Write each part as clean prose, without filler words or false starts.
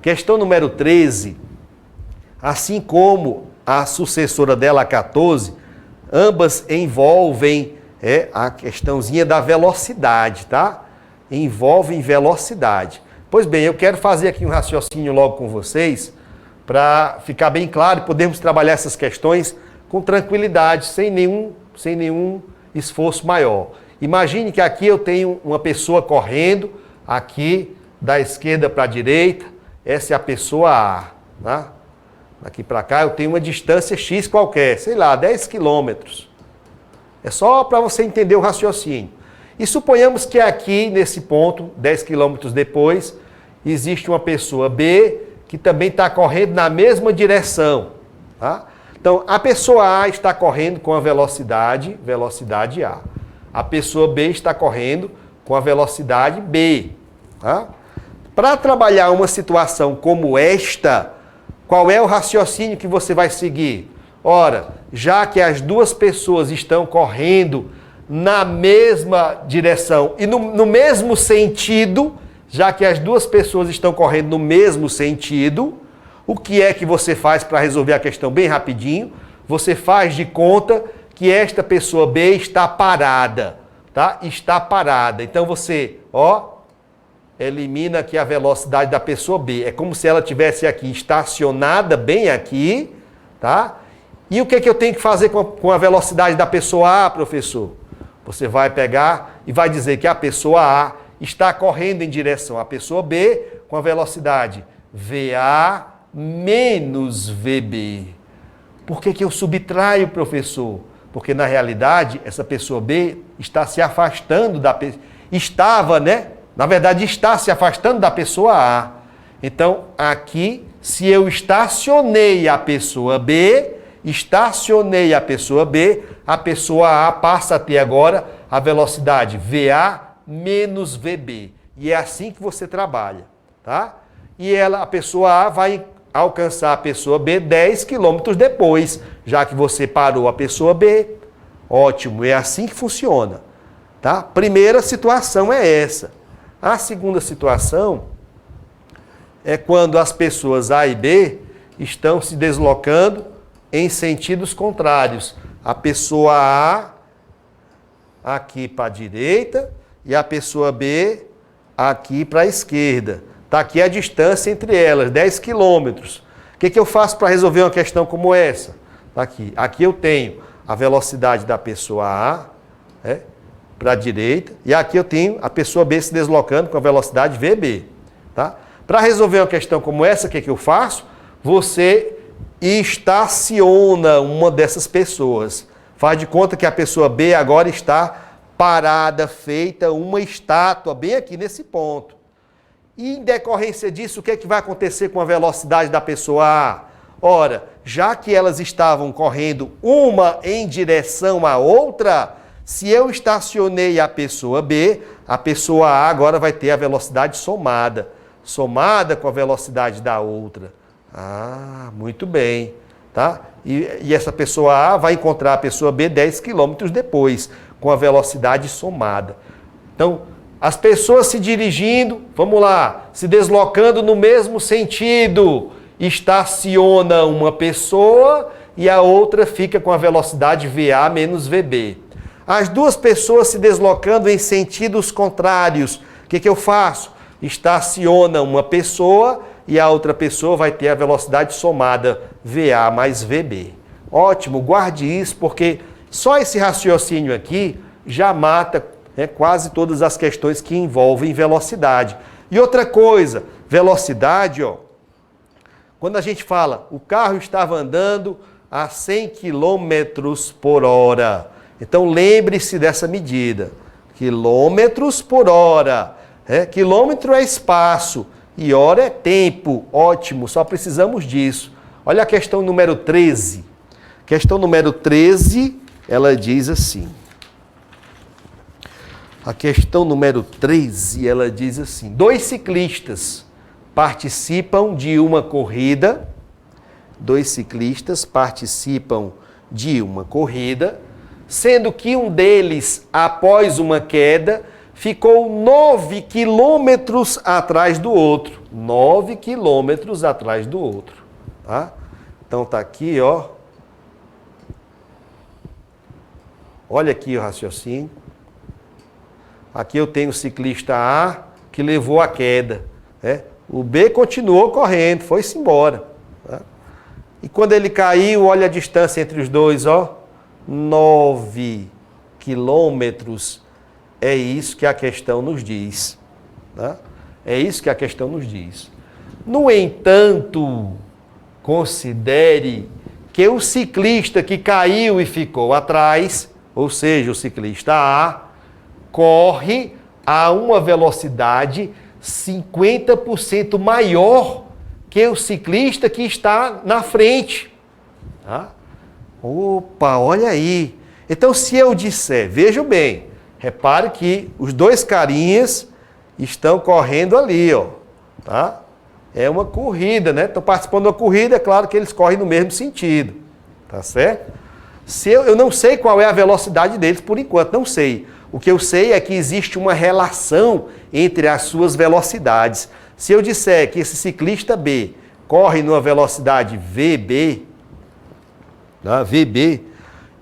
Questão número 13, assim como a sucessora dela, a 14, ambas envolvem a questãozinha da velocidade, tá? Envolvem velocidade. Pois bem, eu quero fazer aqui um raciocínio logo com vocês, para ficar bem claro e podermos trabalhar essas questões com tranquilidade, sem nenhum esforço maior. Imagine que aqui eu tenho uma pessoa correndo, aqui da esquerda para a direita, essa é a pessoa A, tá? Daqui para cá eu tenho uma distância X qualquer, sei lá, 10 quilômetros. É só para você entender o raciocínio. E suponhamos que aqui, nesse ponto, 10 quilômetros depois, existe uma pessoa B que também está correndo na mesma direção. Tá? Então, a pessoa A está correndo com a velocidade A. A pessoa B está correndo com a velocidade B. Tá? Para trabalhar uma situação como esta, qual é o raciocínio que você vai seguir? Ora, já que as duas pessoas estão correndo na mesma direção e no mesmo sentido, já que as duas pessoas estão correndo no mesmo sentido, o que é que você faz para resolver a questão bem rapidinho? Você faz de conta que esta pessoa B está parada, tá? Está parada. Então você, elimina aqui a velocidade da pessoa B. É como se ela estivesse aqui estacionada bem aqui, tá? E o que é que eu tenho que fazer com a velocidade da pessoa A, professor? Você vai pegar e vai dizer que a pessoa A está correndo em direção à pessoa B com a velocidade VA menos VB. Por que eu subtraio, professor? Porque na realidade essa pessoa B está se afastando da pessoa. Estava, né? Na verdade está se afastando da pessoa A. Então aqui, se eu estacionei a pessoa B, a pessoa A passa a ter agora a velocidade VA menos VB. E é assim que você trabalha, tá? E a pessoa A vai alcançar a pessoa B 10 quilômetros depois, já que você parou a pessoa B. Ótimo, é assim que funciona, tá? Primeira situação é essa. A segunda situação é quando as pessoas A e B estão se deslocando em sentidos contrários. A pessoa A aqui para a direita e a pessoa B aqui para a esquerda. Está aqui a distância entre elas, 10 quilômetros. O que eu faço para resolver uma questão como essa? Tá aqui. Aqui eu tenho a velocidade da pessoa A para a direita e aqui eu tenho a pessoa B se deslocando com a velocidade VB. Tá? Para resolver uma questão como essa, o que eu faço? Você estaciona uma dessas pessoas. Faz de conta que a pessoa B agora está parada, feita uma estátua bem aqui nesse ponto. E em decorrência disso, o que é que vai acontecer com a velocidade da pessoa A? Ora, já que elas estavam correndo uma em direção à outra, se eu estacionei a pessoa B, a pessoa A agora vai ter a velocidade somada com a velocidade da outra. Ah, muito bem, tá? E essa pessoa A vai encontrar a pessoa B 10 quilômetros depois, com a velocidade somada. Então, as pessoas se dirigindo, vamos lá, se deslocando no mesmo sentido, estaciona uma pessoa e a outra fica com a velocidade VA menos VB. As duas pessoas se deslocando em sentidos contrários, o que eu faço? Estaciona uma pessoa e a outra pessoa vai ter a velocidade somada VA mais VB. Ótimo, guarde isso, porque só esse raciocínio aqui já mata quase todas as questões que envolvem velocidade. E outra coisa, velocidade, quando a gente fala, o carro estava andando a 100 km por hora. Então lembre-se dessa medida, quilômetros por hora. Quilômetro é espaço e hora é tempo. Ótimo, só precisamos disso. Olha a questão número 13. Questão número 13, ela diz assim. A questão número 13, ela diz assim. 2 ciclistas participam de uma corrida. 2 ciclistas participam de uma corrida, sendo que um deles, após uma queda, ficou 9 quilômetros atrás do outro. 9 quilômetros atrás do outro. Tá? Então tá aqui, ó. Olha aqui o raciocínio. Aqui eu tenho o ciclista A que levou a queda. Né? O B continuou correndo, foi-se embora. Tá? E quando ele caiu, olha a distância entre os dois, ó. 9 quilômetros. É isso que a questão nos diz. Tá? É isso que a questão nos diz. No entanto, considere que o ciclista que caiu e ficou atrás, ou seja, o ciclista A, corre a uma velocidade 50% maior que o ciclista que está na frente. Tá? Opa, olha aí. Então, se eu disser, vejam bem, repare que os dois carinhas estão correndo ali, ó. Tá? É uma corrida, né? Estão participando da corrida, é claro que eles correm no mesmo sentido. Tá certo? Se eu não sei qual é a velocidade deles por enquanto, não sei. O que eu sei é que existe uma relação entre as suas velocidades. Se eu disser que esse ciclista B corre numa velocidade VB, tá? VB,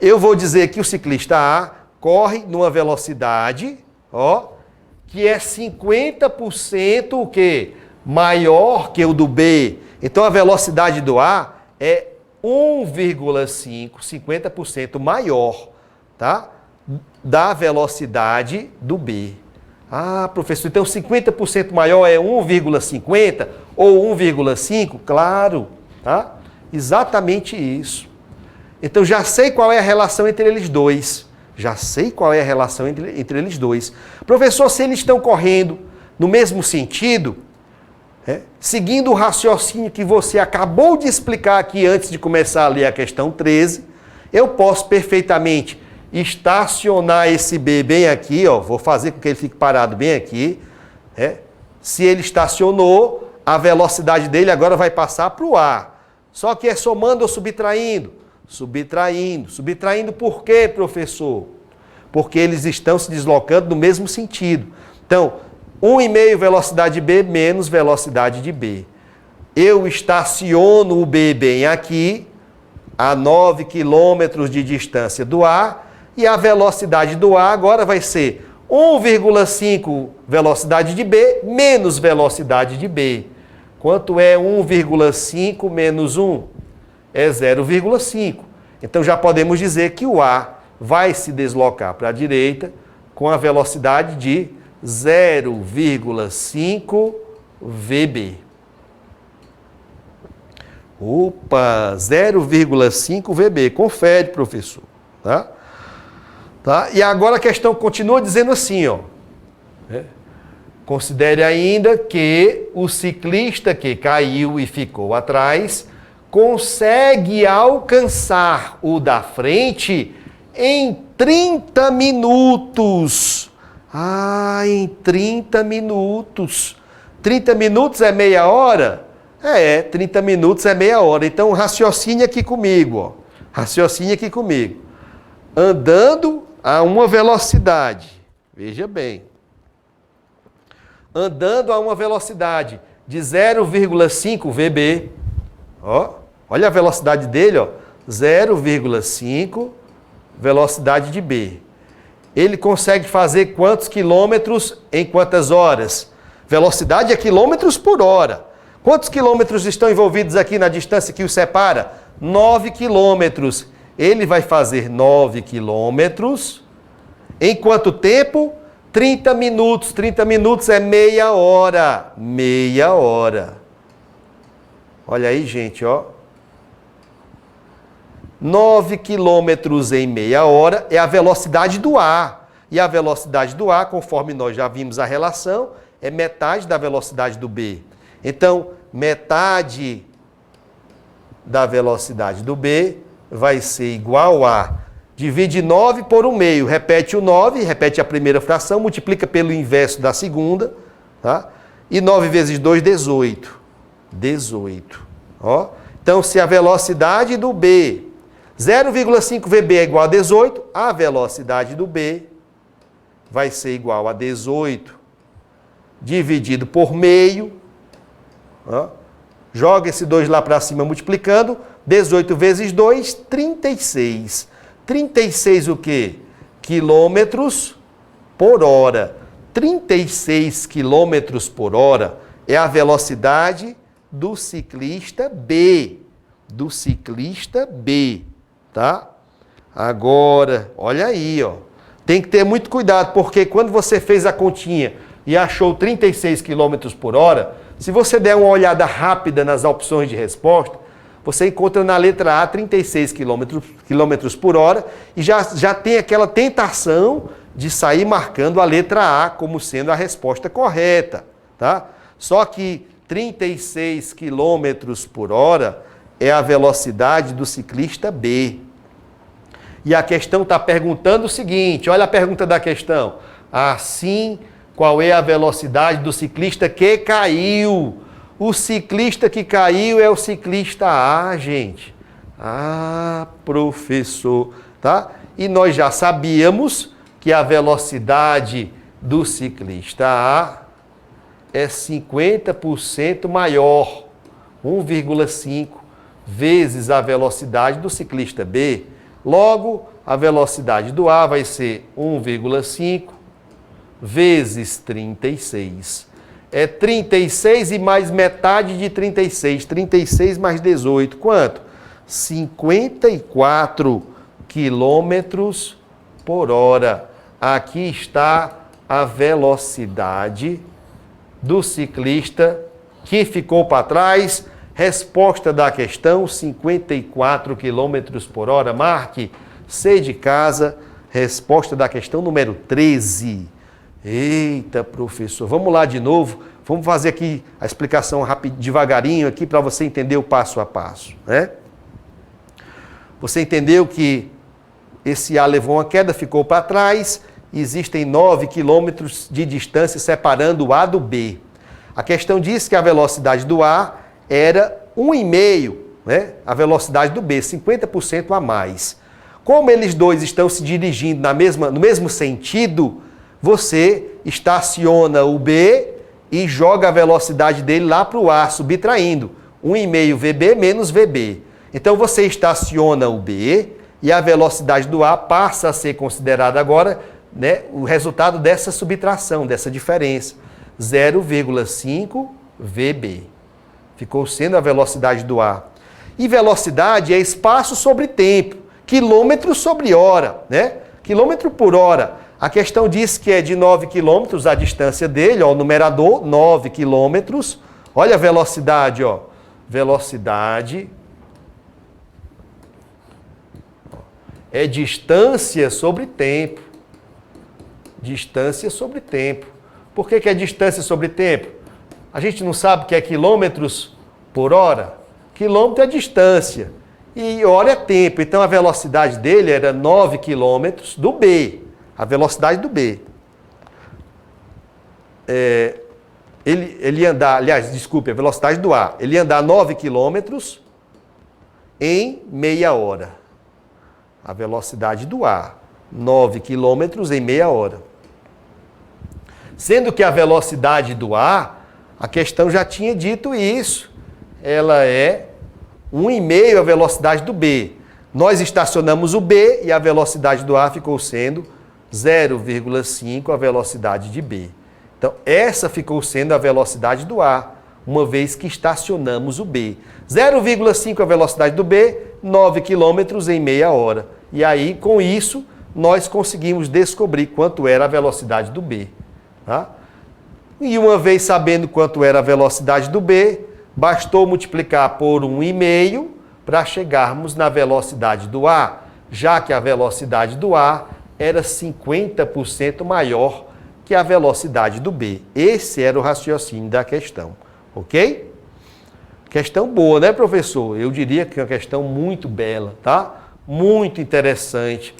eu vou dizer que o ciclista A corre numa velocidade, ó, que é 50% o quê? Maior que o do B. Então a velocidade do A é 1,5, 50% maior, tá? Da velocidade do B. Ah, professor, então 50% maior é 1,50 ou 1,5? Claro, tá? Exatamente isso. Então já sei qual é a relação entre eles dois. Já sei qual é a relação entre eles dois. Professor, se eles estão correndo no mesmo sentido, seguindo o raciocínio que você acabou de explicar aqui antes de começar a ler a questão 13, eu posso perfeitamente estacionar esse B bem aqui, ó, vou fazer com que ele fique parado bem aqui. Se ele estacionou, a velocidade dele agora vai passar para o A. Só que é somando ou subtraindo? Subtraindo. Subtraindo por quê, professor? Porque eles estão se deslocando no mesmo sentido. Então, 1,5 velocidade B menos velocidade de B. Eu estaciono o B bem aqui, a 9 km de distância do A, e a velocidade do A agora vai ser 1,5 velocidade de B menos velocidade de B. Quanto é 1,5 menos 1? É 0,5. Então já podemos dizer que o A vai se deslocar para a direita com a velocidade de 0,5 VB. Opa, 0,5 VB. Confere, professor. Tá? E agora a questão continua dizendo assim, ó. Considere ainda que o ciclista que caiu e ficou atrás consegue alcançar o da frente em 30 minutos. Ah, em 30 minutos. 30 minutos é meia hora? 30 minutos é meia hora. Então, raciocine aqui comigo, ó. Raciocine aqui comigo. Andando a uma velocidade, veja bem. Andando a uma velocidade de 0,5 VB, ó, olha a velocidade dele, ó, 0,5 velocidade de B. Ele consegue fazer quantos quilômetros em quantas horas? Velocidade é quilômetros por hora. Quantos quilômetros estão envolvidos aqui na distância que os separa? 9 quilômetros. Ele vai fazer 9 quilômetros. Em quanto tempo? 30 minutos. 30 minutos é meia hora. Meia hora. Olha aí, gente, ó. 9 quilômetros em meia hora é a velocidade do A. E a velocidade do A, conforme nós já vimos a relação, é metade da velocidade do B. Então, metade da velocidade do B vai ser igual a... Divide 9 por 1/2. Repete o 9, repete a primeira fração, multiplica pelo inverso da segunda. Tá? E 9 vezes 2, 18. 18. Ó. Então, se a velocidade do B... 0,5 VB é igual a 18, a velocidade do B vai ser igual a 18 dividido por meio. Ó. Joga esse 2 lá para cima multiplicando. 18 vezes 2, 36. 36 o quê? Quilômetros por hora. 36 quilômetros por hora é a velocidade do ciclista B. Do ciclista B, tá? Agora, olha aí, ó. Tem que ter muito cuidado, porque quando você fez a continha e achou 36 quilômetros por hora, se você der uma olhada rápida nas opções de resposta, você encontra na letra A 36 quilômetros por hora e já tem aquela tentação de sair marcando a letra A como sendo a resposta correta, tá? Só que 36 quilômetros por hora é a velocidade do ciclista B. E a questão está perguntando o seguinte, olha a pergunta da questão. Assim, qual é a velocidade do ciclista que caiu? O ciclista que caiu é o ciclista A, gente. Ah, professor, tá? E nós já sabíamos que a velocidade do ciclista A é 50% maior, 1,5 vezes a velocidade do ciclista B. Logo, a velocidade do A vai ser 1,5 vezes 36. É 36 e mais metade de 36. 36 mais 18, quanto? 54 quilômetros por hora. Aqui está a velocidade do ciclista que ficou para trás. Resposta da questão, 54 quilômetros por hora. Marque C de casa. Resposta da questão número 13. Eita, professor. Vamos lá de novo. Vamos fazer aqui a explicação devagarinho aqui para você entender o passo a passo, né? Você entendeu que esse A levou uma queda, ficou para trás. Existem 9 quilômetros de distância separando o A do B. A questão diz que a velocidade do A era 1,5, né? A velocidade do B, 50% a mais. Como eles dois estão se dirigindo no mesmo sentido, você estaciona o B e joga a velocidade dele lá para o A, subtraindo 1,5 VB menos VB. Então você estaciona o B e a velocidade do A passa a ser considerada agora, né, o resultado dessa subtração, dessa diferença, 0,5 VB. Ficou sendo a velocidade do A. E velocidade é espaço sobre tempo, quilômetro sobre hora, né? Quilômetro por hora. A questão diz que é de 9 quilômetros a distância dele, ó, o numerador, 9 quilômetros. Olha a velocidade, ó. Velocidade é distância sobre tempo. Distância sobre tempo. Por que é distância sobre tempo? A gente não sabe o que é quilômetros por hora? Quilômetro é distância e hora é tempo. Então a velocidade dele era 9 quilômetros do B. A velocidade do B. Ele ia andar, aliás, desculpe, a velocidade do A. Ele ia andar 9 quilômetros em meia hora. A velocidade do A. 9 quilômetros em meia hora. Sendo que a velocidade do A, a questão já tinha dito isso. Ela é 1,5 a velocidade do B. Nós estacionamos o B e a velocidade do A ficou sendo 0,5 a velocidade de B. Então, essa ficou sendo a velocidade do A, uma vez que estacionamos o B. 0,5 a velocidade do B, 9 quilômetros em meia hora. E aí, com isso, nós conseguimos descobrir quanto era a velocidade do B. Tá? E uma vez sabendo quanto era a velocidade do B, bastou multiplicar por 1,5 para chegarmos na velocidade do A, já que a velocidade do A era 50% maior que a velocidade do B. Esse era o raciocínio da questão, ok? Questão boa, né, professor? Eu diria que é uma questão muito bela, tá? Muito interessante.